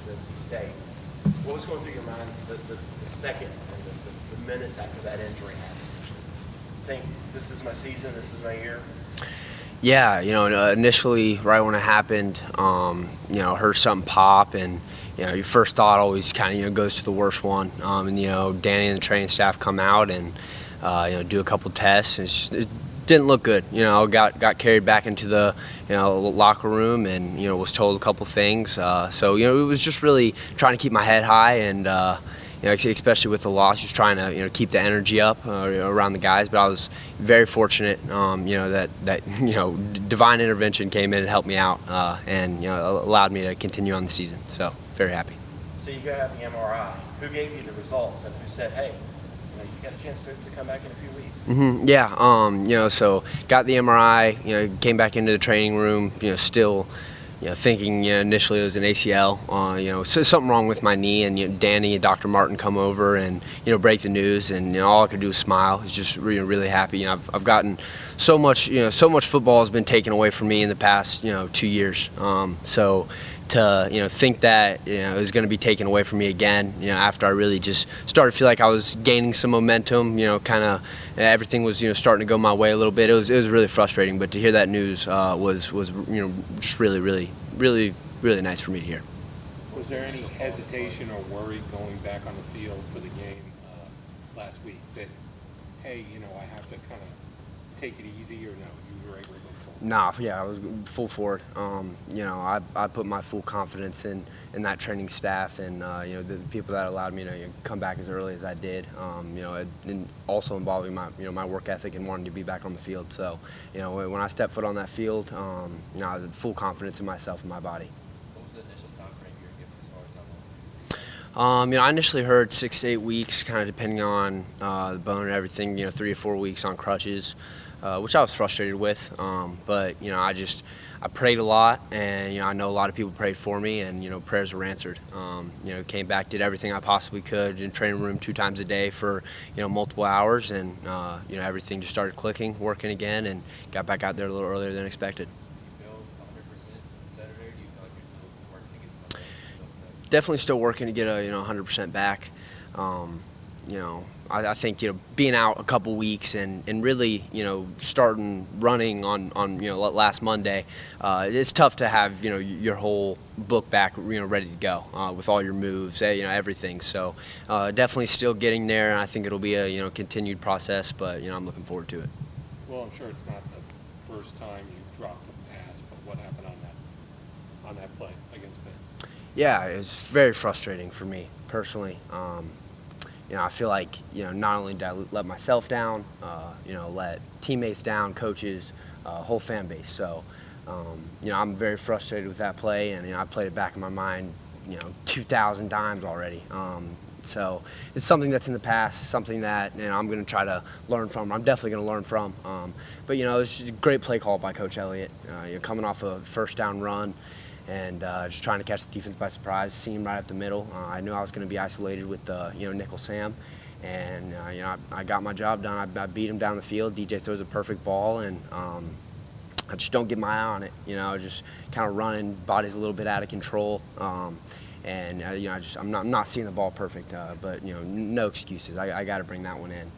against NC State. What was going through your mind the second and the minutes after that injury happened? Think, this is my season, this is my year? Yeah, initially, right when it happened, heard something pop, and your first thought always kind of goes to the worst one. And Danny and the training staff come out and do a couple tests, and it didn't look good. Got carried back into the locker room, and was told a couple things. So it was just really trying to keep my head high, and especially with the loss, just trying to keep the energy up around the guys. But I was very fortunate, that divine intervention came in and helped me out, and allowed me to continue on the season. So very happy. So you got the MRI. Who gave you the results, and who said, hey, you got a chance to come back in a few weeks? Mm-hmm. Yeah. So got the MRI. Came back into the training room. Still. Thinking initially it was an ACL, so something wrong with my knee, and Danny and Dr. Martin come over and break the news, and all I could do was smile. I was just really happy. I've gotten so much football has been taken away from me in the past 2 years. So to think that it was going to be taken away from me again, after I really just started to feel like I was gaining some momentum, kind of everything was starting to go my way a little bit. It was really frustrating, but to hear that news was just really nice for me to hear. Was there any hesitation or worry going back on the field for the game last week that, hey, I have to kind of take it easy, or no, you were able to go full? Nah, yeah, I was full forward. I put my full confidence in that training staff, and the people that allowed me to come back as early as I did. And also involving my work ethic and wanting to be back on the field. So when I stepped foot on that field, I had full confidence in myself and my body. What was the initial time frame you were given as far as how long? I initially heard 6 to 8 weeks, kind of depending on the bone and everything. 3 to 4 weeks on crutches, which I was frustrated with. But I prayed a lot, and I know a lot of people prayed for me, and prayers were answered. Came back, did everything I possibly could in training room 2 times a day for multiple hours, and everything just started clicking, working again, and got back out there a little earlier than expected. Do you feel 100% Saturday, or do you feel like you're still working to get some? Definitely still working to get 100% back. I think being out a couple weeks and really starting running on last Monday, it's tough to have your whole book back ready to go with all your moves, everything. So definitely still getting there, and I think it'll be a continued process, but I'm looking forward to it. Well, I'm sure it's not the first time you dropped a pass, but what happened on that play against Pitt? Yeah, it was very frustrating for me personally. I feel like not only did I let myself down, let teammates down, coaches, whole fan base. So I'm very frustrated with that play, and I played it back in my mind 2,000 times already. So it's something that's in the past, something that I'm going to try to learn from. I'm definitely going to learn from. But it's just a great play call by Coach Elliott. Coming off a first down run, and just trying to catch the defense by surprise, seeing him right up the middle. I knew I was going to be isolated with nickel Sam, and I got my job done. I beat him down the field. DJ throws a perfect ball, and I just don't get my eye on it. Just kind of running, body's a little bit out of control, and I'm not seeing the ball perfect. But no excuses. I got to bring that one in.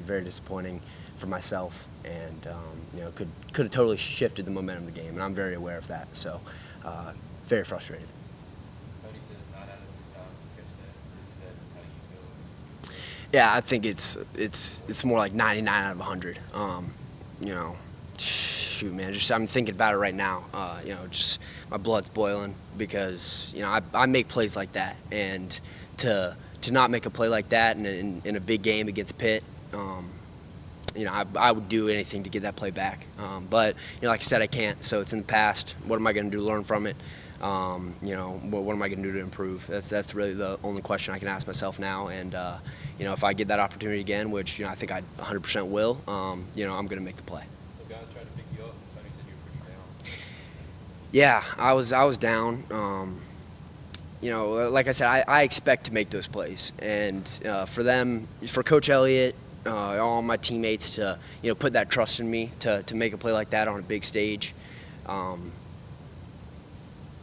Very disappointing for myself, and could have totally shifted the momentum of the game, and I'm very aware of that. So. Very frustrated. Tony says 9 out of 10 times you catch that. How do you feel? Yeah, I think it's more like 99 out of 100. Shoot, man, I'm thinking about it right now. Just my blood's boiling because I make plays like that, and to not make a play like that in a big game against Pitt. I would do anything to get that play back. But, like I said, I can't. So it's in the past. What am I going to do to learn from it? What am I going to do to improve? That's really the only question I can ask myself now. And, if I get that opportunity again, which, I think I 100% will, I'm going to make the play. Some guys tried to pick you up. Tony said you were pretty down. Yeah, I was down. Like I said, I expect to make those plays. And for Coach Elliott, all my teammates to put that trust in me to make a play like that on a big stage.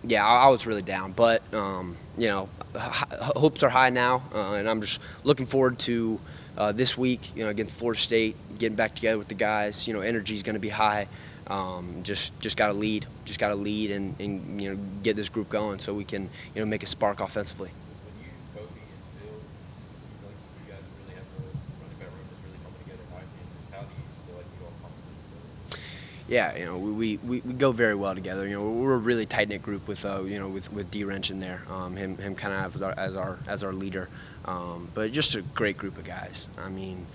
Yeah, I was really down, but you know, hopes are high now, and I'm just looking forward to this week. You know, against Florida State, getting back together with the guys. You know, energy is going to be high. Just got to lead, and you know, get this group going so we can make a spark offensively. When you, Kobe, and Phil, it just seems like you guys really have the running back room that's really coming together nicely. And just how do you feel like you all complement each other? Yeah, you know, we go very well together. You know, we're a really tight knit group with with D Wrench in there. Him kind of as our leader, but just a great group of guys. I mean,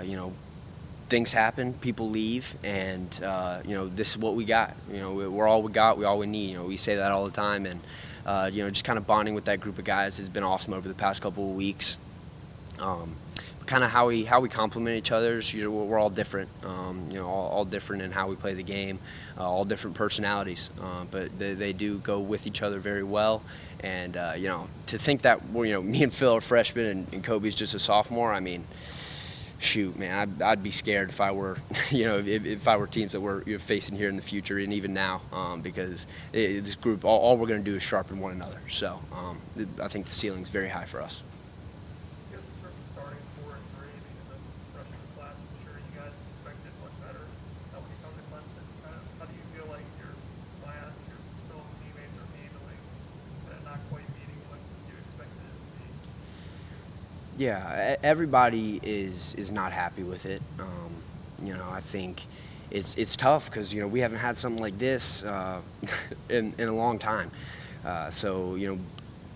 you know, things happen, people leave, and you know, this is what we got. You know, we're all we got, we all we need. You know, we say that all the time, and you know, just kind of bonding with that group of guys has been awesome over the past couple of weeks. Kind of how we complement each other. You know, we're all different. You know, all different in how we play the game, all different personalities. But they do go with each other very well. And you know, to think that me and Phil are freshmen and Kobe's just a sophomore. I mean, shoot, man, I'd be scared if I were, if I were teams that we're facing here in the future and even now, because this group, all we're going to do is sharpen one another. So I think the ceiling's very high for us. I guess in terms of starting 4 and 3, because of freshman class, I'm sure you guys expected much better. Now, when you come to Clemson, how do you feel like your class, your fellow teammates are handling not quite meeting what you expected it to be? Yeah, everybody is not happy with it. You know, I think it's tough because we haven't had something like this in a long time. So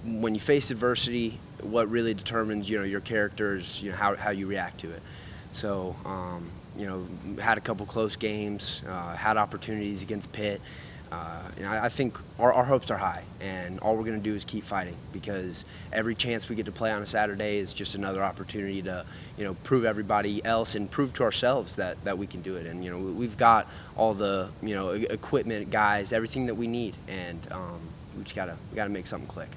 when you face adversity, what really determines your characters, how you react to it. So had a couple close games, had opportunities against Pitt. I think our hopes are high, and all we're going to do is keep fighting, because every chance we get to play on a Saturday is just another opportunity to prove everybody else and prove to ourselves that we can do it. And we've got all the equipment, guys, everything that we need, and we just gotta make something click.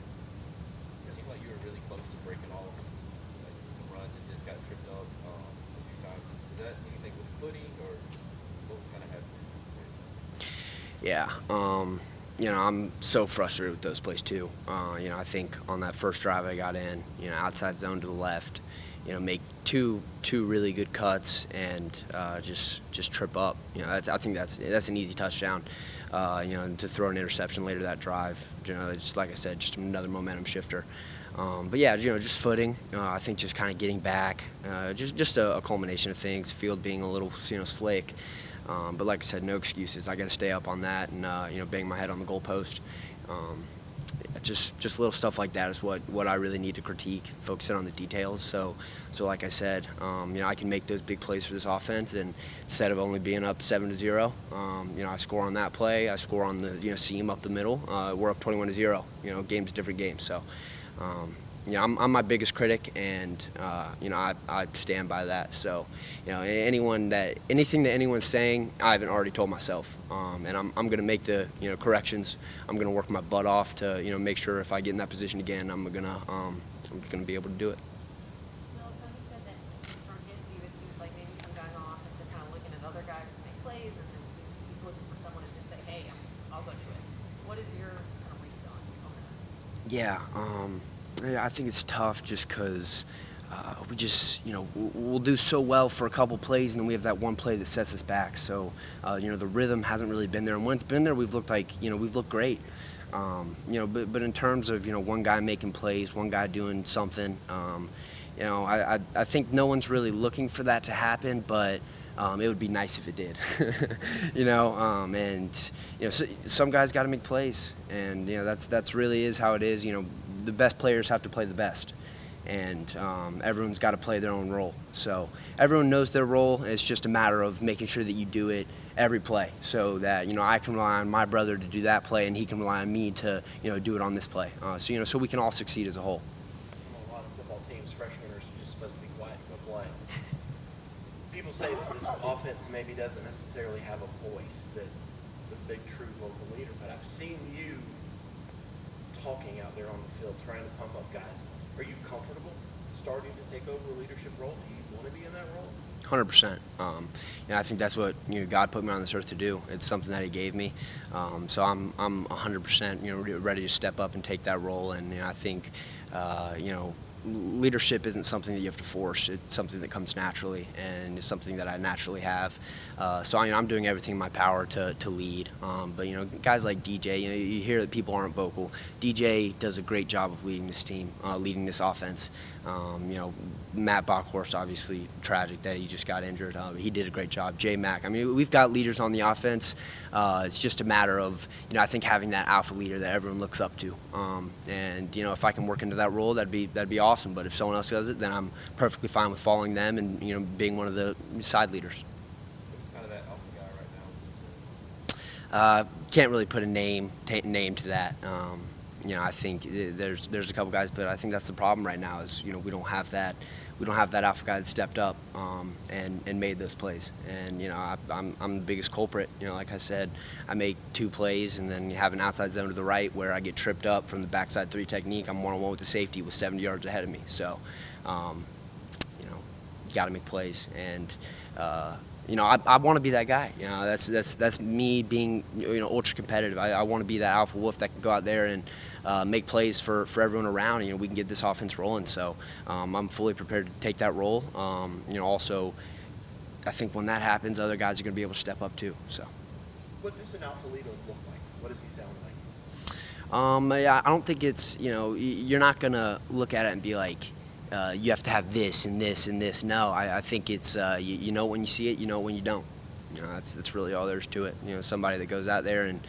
It seemed like you were really close to breaking off some runs and just got tripped up a few times. Is that anything with footing, or what was kind of happening? Yeah, I'm so frustrated with those plays too. I think on that first drive I got in, outside zone to the left, make two really good cuts and just trip up. I think that's an easy touchdown. To throw an interception later that drive, just like I said, just another momentum shifter. But yeah, just footing. I think just kind of getting back, just a culmination of things. Field being a little slick. But like I said, no excuses. I got to stay up on that and bang my head on the goalpost. Just little stuff like that is what I really need to critique, focusing on the details. So like I said, I can make those big plays for this offense, and instead of only being up 7-0, I score on that play. I score on the seam up the middle. We're up 21-0. Game's a different game. So. I'm my biggest critic, and I stand by that. So, anything that anyone's saying, I haven't already told myself, and I'm going to make the corrections. I'm going to work my butt off to make sure if I get in that position again, I'm going to be able to do it. Well, Tony said that from his view, it seems like maybe some guys on offense are kind of looking at other guys to make plays, and then he's looking for someone to just say, "Hey, I'll go do it." What is your kind of read on that? Yeah. I think it's tough just because we just, we'll do so well for a couple plays, and then we have that one play that sets us back. So, the rhythm hasn't really been there. And when it's been there, we've looked great. But in terms of, one guy making plays, one guy doing something, I think no one's really looking for that to happen, but it would be nice if it did. Some guys got to make plays, and, that's really is how it is. The best players have to play the best, and everyone's got to play their own role. So everyone knows their role. It's just a matter of making sure that you do it every play, so that I can rely on my brother to do that play, and he can rely on me to do it on this play. So we can all succeed as a whole. A lot of football teams, freshmen are just supposed to be quiet and go play. People say that this offense maybe doesn't necessarily have a voice, that the big true local leader, but I've seen you talking out there on the field, trying to pump up guys. Are you comfortable starting to take over a leadership role? Do you want to be in that role? 100%. I think that's what God put me on this earth to do. It's something that He gave me. So I'm 100% ready to step up and take that role. And I think leadership isn't something that you have to force. It's something that comes naturally, and it's something that I naturally have. So I'm doing everything in my power to lead. But guys like DJ, you hear that people aren't vocal. DJ does a great job of leading this team, leading this offense. Matt Bockhorst, obviously tragic that he just got injured. He did a great job. J Mac. I mean, we've got leaders on the offense. It's just a matter of I think having that alpha leader that everyone looks up to. And if I can work into that role, that'd be awesome. But if someone else does it, then I'm perfectly fine with following them and being one of the side leaders. Who's kind of that alpha guy right now? Can't really put a name to that. I think there's a couple guys, but I think that's the problem right now is we don't have that alpha guy that stepped up and made those plays. And I'm the biggest culprit. Like I said, I make 2 plays and then you have an outside zone to the right where I get tripped up from the backside 3 technique. I'm 1-on-1 with the safety with 70 yards ahead of me. So you got to make plays, and I want to be that guy. That's me being ultra competitive. I want to be that alpha wolf that can go out there and make plays for everyone around. We can get this offense rolling. So I'm fully prepared to take that role. Also, I think when that happens, other guys are going to be able to step up too. So. What does an alpha leader look like? What does he sound like? I don't think it's you're not going to look at it and be like, you have to have this and this and this. No, I think it's you know when you see it, you know when you don't. That's really all there's to it. Somebody that goes out there and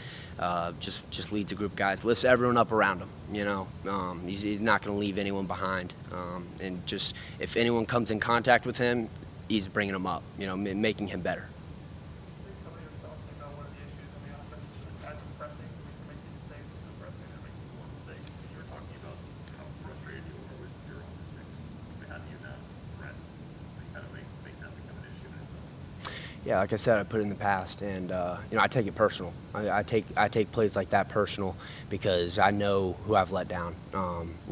just leads a group of guys, lifts everyone up around him. He's not going to leave anyone behind. And just if anyone comes in contact with him, he's bringing them up. Making him better. Some of your thoughts about one of the issues on the offense as pressing, making mistakes, pressing, and making more mistakes. You were talking about how frustrated you were with your own mistakes. How do you not press? How to make that become an issue? Yeah, like I said, I put it in the past, and I take it personal. I take plays like that personal because I know who I've let down.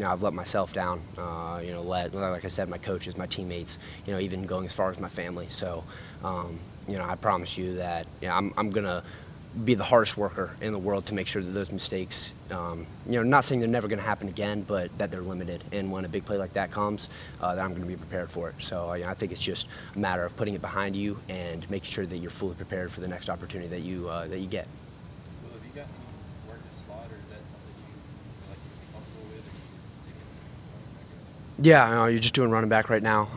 I've let myself down. Like I said, my coaches, my teammates. Even going as far as my family. So, I promise you that I'm gonna be the hardest worker in the world to make sure that those mistakes, not saying they're never going to happen again, but that they're limited. And when a big play like that comes, that I'm going to be prepared for it. So I think it's just a matter of putting it behind you and making sure that you're fully prepared for the next opportunity that you get. Well, have you got any work to slot, or is that something you feel like you'd be comfortable with, or you just stick it? Yeah, you're just doing running back right now.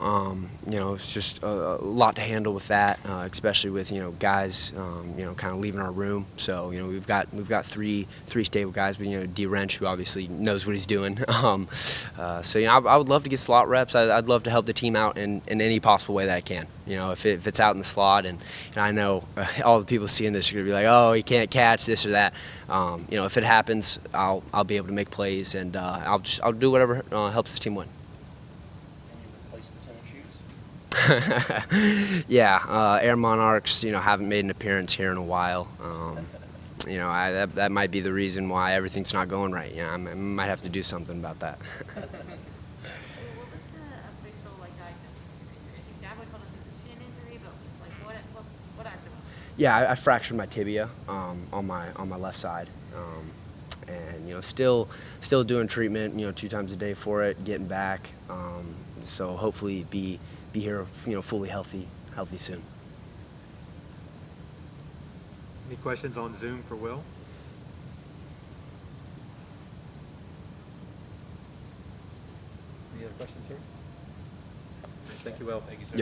It's just a lot to handle with that, especially with guys, kind of leaving our room. So we've got 3 stable guys, but D Wrench, who obviously knows what he's doing. I would love to get slot reps. I'd love to help the team out in any possible way that I can. If it's out in the slot, and I know all the people seeing this are gonna be like, oh, he can't catch this or that. If it happens, I'll be able to make plays, and I'll do whatever helps the team win. Yeah, Air Monarchs, haven't made an appearance here in a while. That might be the reason why everything's not going right. I might have to do something about that. What was the official diagnosis of your injury? I think Dad would call this a shin injury, but what actually was it? Yeah, I fractured my tibia on my left side, and still doing treatment 2 times a day for it, getting back. So hopefully be here fully healthy soon. Any questions on Zoom for Will? Any other questions here? Thank you, Will. Thank you, sir. Yep.